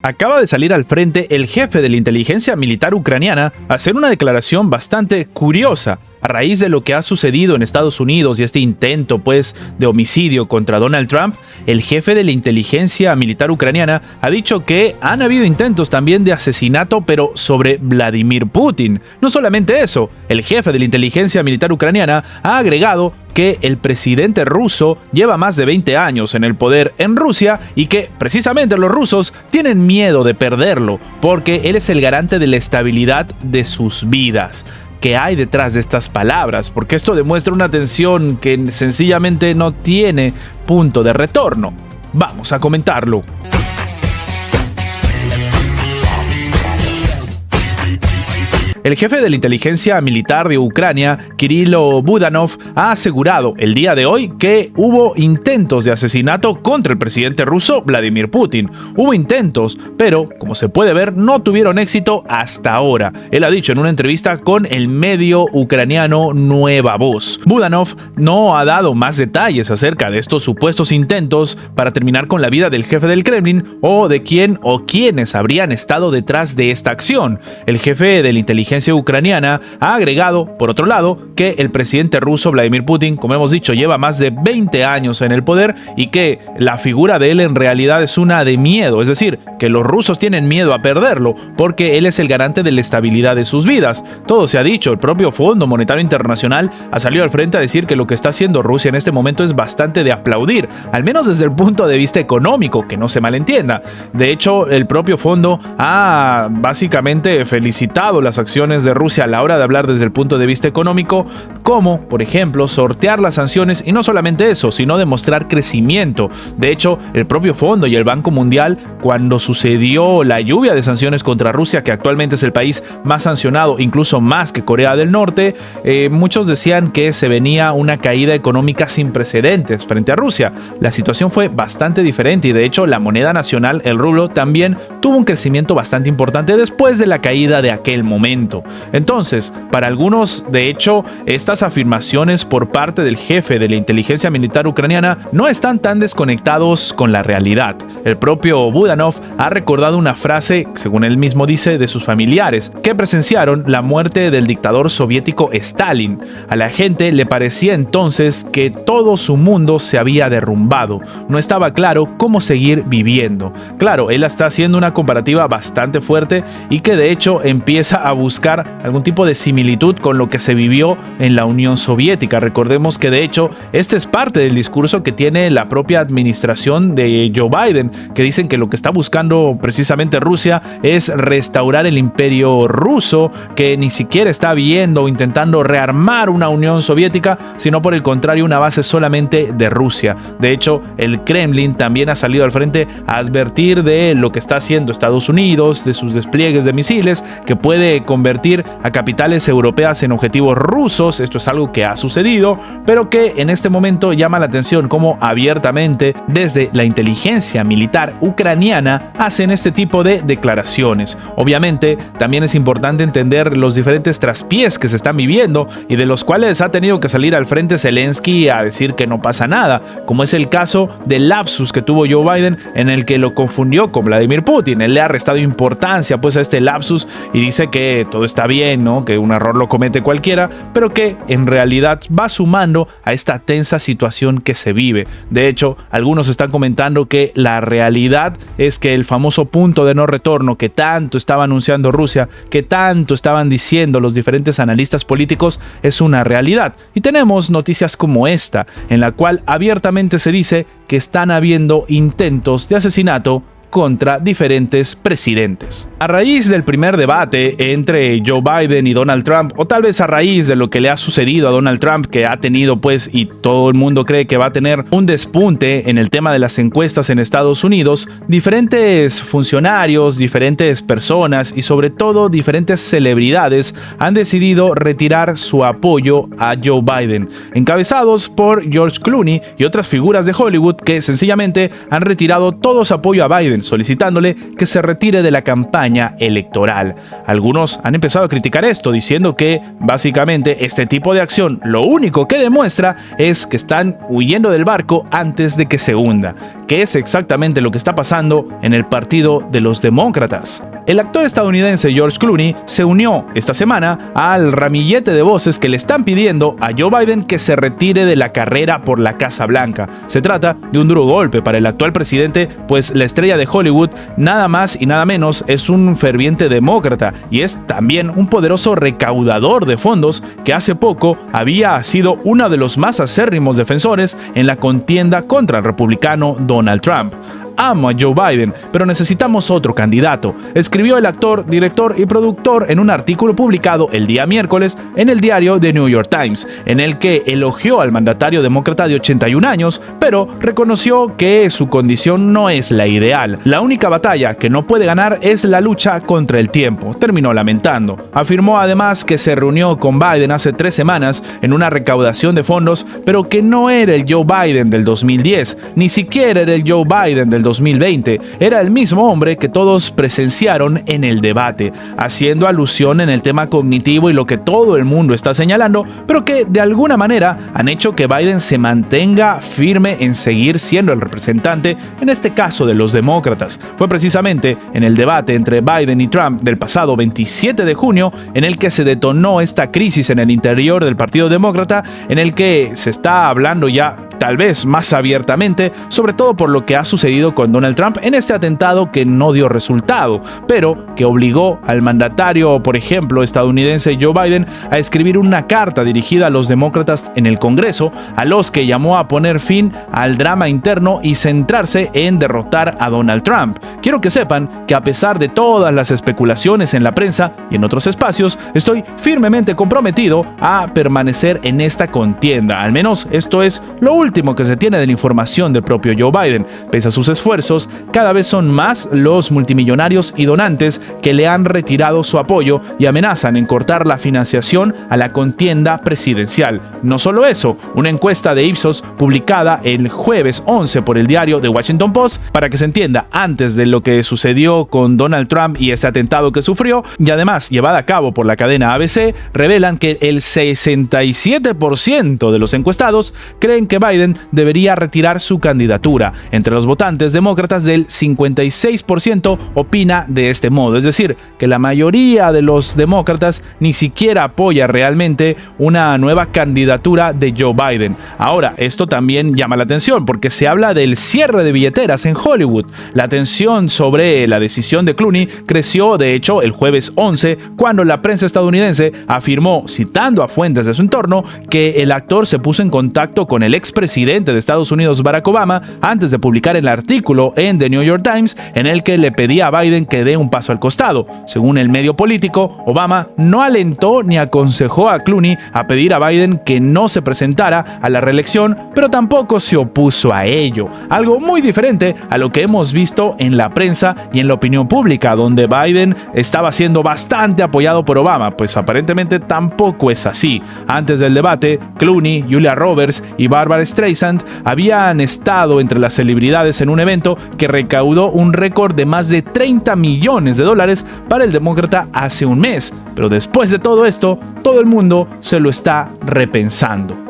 Acaba de salir al frente el jefe de la inteligencia militar ucraniana a hacer una declaración bastante curiosa a raíz de lo que ha sucedido en Estados Unidos y este intento de homicidio contra Donald Trump. El jefe de la inteligencia militar ucraniana ha dicho que han habido intentos también de asesinato, pero sobre Vladimir Putin. No solamente eso, el jefe de la inteligencia militar ucraniana ha agregado que el presidente ruso lleva más de 20 años en el poder en Rusia y que precisamente los rusos tienen miedo de perderlo porque él es el garante de la estabilidad de sus vidas. ¿Qué hay detrás de estas palabras? Porque esto demuestra una tensión que sencillamente no tiene punto de retorno. Vamos a comentarlo. El jefe de la inteligencia militar de Ucrania, Kirilo Budanov, ha asegurado el día de hoy que hubo intentos de asesinato contra el presidente ruso Vladimir Putin. Hubo intentos, pero como se puede ver, no tuvieron éxito hasta ahora. Él ha dicho en una entrevista con el medio ucraniano Nueva Voz. Budanov no ha dado más detalles acerca de estos supuestos intentos para terminar con la vida del jefe del Kremlin o de quién o quiénes habrían estado detrás de esta acción. El jefe de la inteligencia ucraniana ha agregado, por otro lado, que el presidente ruso Vladimir Putin, como hemos dicho, lleva más de 20 años en el poder y que la figura de él en realidad es una de miedo, es decir, que los rusos tienen miedo a perderlo porque él es el garante de la estabilidad de sus vidas. Todo se ha dicho, el propio Fondo Monetario Internacional ha salido al frente a decir que lo que está haciendo Rusia en este momento es bastante de aplaudir, al menos desde el punto de vista económico, que no se malentienda. De hecho, el propio fondo ha básicamente felicitado las acciones de Rusia a la hora de hablar desde el punto de vista económico, como, por ejemplo, sortear las sanciones y no solamente eso, sino demostrar crecimiento. De hecho, el propio fondo y el Banco Mundial, cuando sucedió la lluvia de sanciones contra Rusia, que actualmente es el país más sancionado, incluso más que Corea del Norte, muchos decían que se venía una caída económica sin precedentes frente a Rusia. La situación fue bastante diferente y de hecho la moneda nacional, el rublo, también tuvo un crecimiento bastante importante después de la caída de aquel momento. Entonces, para algunos, de hecho, estas afirmaciones por parte del jefe de la inteligencia militar ucraniana no están tan desconectados con la realidad. El propio Budanov ha recordado una frase, según él mismo dice, de sus familiares, que presenciaron la muerte del dictador soviético Stalin. A la gente le parecía entonces que todo su mundo se había derrumbado. No estaba claro cómo seguir viviendo. Claro, él está haciendo una comparativa bastante fuerte y que de hecho empieza a buscar algún tipo de similitud con lo que se vivió en la Unión Soviética. Recordemos que de hecho este es parte del discurso que tiene la propia administración de Joe Biden, que dicen que lo que está buscando precisamente Rusia es restaurar el imperio ruso, que ni siquiera está viendo o intentando rearmar una Unión Soviética, sino por el contrario una base solamente de Rusia. De hecho, el Kremlin también ha salido al frente a advertir de lo que está haciendo Estados Unidos, de sus despliegues de misiles, que puede convertir a capitales europeas en objetivos rusos. Esto es algo que ha sucedido, pero que en este momento llama la atención como abiertamente desde la inteligencia militar ucraniana hacen este tipo de declaraciones. Obviamente, también es importante entender los diferentes traspiés que se están viviendo y de los cuales ha tenido que salir al frente Zelensky a decir que no pasa nada, como es el caso del lapsus que tuvo Joe Biden en el que lo confundió con Vladimir Putin. Él le ha restado importancia a este lapsus y dice que todo está bien, ¿no? Que un error lo comete cualquiera, pero que en realidad va sumando a esta tensa situación que se vive. De hecho, algunos están comentando que la realidad es que el famoso punto de no retorno que tanto estaba anunciando Rusia, que tanto estaban diciendo los diferentes analistas políticos, es una realidad. Y tenemos noticias como esta, en la cual abiertamente se dice que están habiendo intentos de asesinato contra diferentes presidentes. A raíz del primer debate entre Joe Biden y Donald Trump, o tal vez a raíz de lo que le ha sucedido a Donald Trump, que ha tenido y todo el mundo cree que va a tener un despunte en el tema de las encuestas en Estados Unidos, diferentes funcionarios, diferentes personas y sobre todo diferentes celebridades han decidido retirar su apoyo a Joe Biden, encabezados por George Clooney y otras figuras de Hollywood que sencillamente han retirado todo su apoyo a Biden. Biden, solicitándole que se retire de la campaña electoral. Algunos han empezado a criticar esto, diciendo que básicamente este tipo de acción lo único que demuestra es que están huyendo del barco antes de que se hunda, que es exactamente lo que está pasando en el partido de los demócratas. El actor estadounidense George Clooney se unió esta semana al ramillete de voces que le están pidiendo a Joe Biden que se retire de la carrera por la Casa Blanca. Se trata de un duro golpe para el actual presidente, pues la estrella de Hollywood nada más y nada menos es un ferviente demócrata y es también un poderoso recaudador de fondos que hace poco había sido uno de los más acérrimos defensores en la contienda contra el republicano Donald Trump. Amo a Joe Biden, pero necesitamos otro candidato, escribió el actor, director y productor en un artículo publicado el día miércoles en el diario The New York Times, en el que elogió al mandatario demócrata de 81 años, pero reconoció que su condición no es la ideal. La única batalla que no puede ganar es la lucha contra el tiempo, terminó lamentando. Afirmó además que se reunió con Biden hace 3 semanas en una recaudación de fondos, pero que no era el Joe Biden del 2010, ni siquiera era el Joe Biden del 2020, era el mismo hombre que todos presenciaron en el debate, haciendo alusión en el tema cognitivo y lo que todo el mundo está señalando, pero que de alguna manera han hecho que Biden se mantenga firme en seguir siendo el representante, en este caso de los demócratas. Fue precisamente en el debate entre Biden y Trump del pasado 27 de junio en el que se detonó esta crisis en el interior del Partido Demócrata, en el que se está hablando ya tal vez más abiertamente, sobre todo por lo que ha sucedido con Donald Trump en este atentado que no dio resultado, pero que obligó al mandatario, por ejemplo, estadounidense Joe Biden a escribir una carta dirigida a los demócratas en el Congreso, a los que llamó a poner fin al drama interno y centrarse en derrotar a Donald Trump. Quiero que sepan que a pesar de todas las especulaciones en la prensa y en otros espacios, estoy firmemente comprometido a permanecer en esta contienda. Al menos esto es lo último que se tiene de la información del propio Joe Biden. Pese a sus esfuerzos, cada vez son más los multimillonarios y donantes que le han retirado su apoyo y amenazan en cortar la financiación a la contienda presidencial. No solo eso, una encuesta de Ipsos publicada el jueves 11 por el diario The Washington Post, para que se entienda, antes de lo que sucedió con Donald Trump y este atentado que sufrió, y además llevada a cabo por la cadena ABC, revelan que el 67% de los encuestados creen que Biden debería retirar su candidatura. Entre los votantes demócratas, del 56% opina de este modo, es decir, que la mayoría de los demócratas ni siquiera apoya realmente una nueva candidatura de Joe Biden. Ahora, esto también llama la atención porque se habla del cierre de billeteras en Hollywood. La atención sobre la decisión de Clooney creció, de hecho, el jueves 11, cuando la prensa estadounidense afirmó, citando a fuentes de su entorno, que el actor se puso en contacto con el expresidente de Estados Unidos, Barack Obama, antes de publicar el artículo en The New York Times en el que le pedía a Biden que dé un paso al costado. Según el medio político, Obama no alentó ni aconsejó a Clooney a pedir a Biden que no se presentara a la reelección, pero tampoco se opuso a ello. Algo muy diferente a lo que hemos visto en la prensa y en la opinión pública, donde Biden estaba siendo bastante apoyado por Obama, pues aparentemente tampoco es así. Antes del debate, Clooney, Julia Roberts y Barbara Streisand habían estado entre las celebridades en un evento que recaudó un récord de más de $30 millones para el demócrata hace un mes. Pero después de todo esto, todo el mundo se lo está repensando.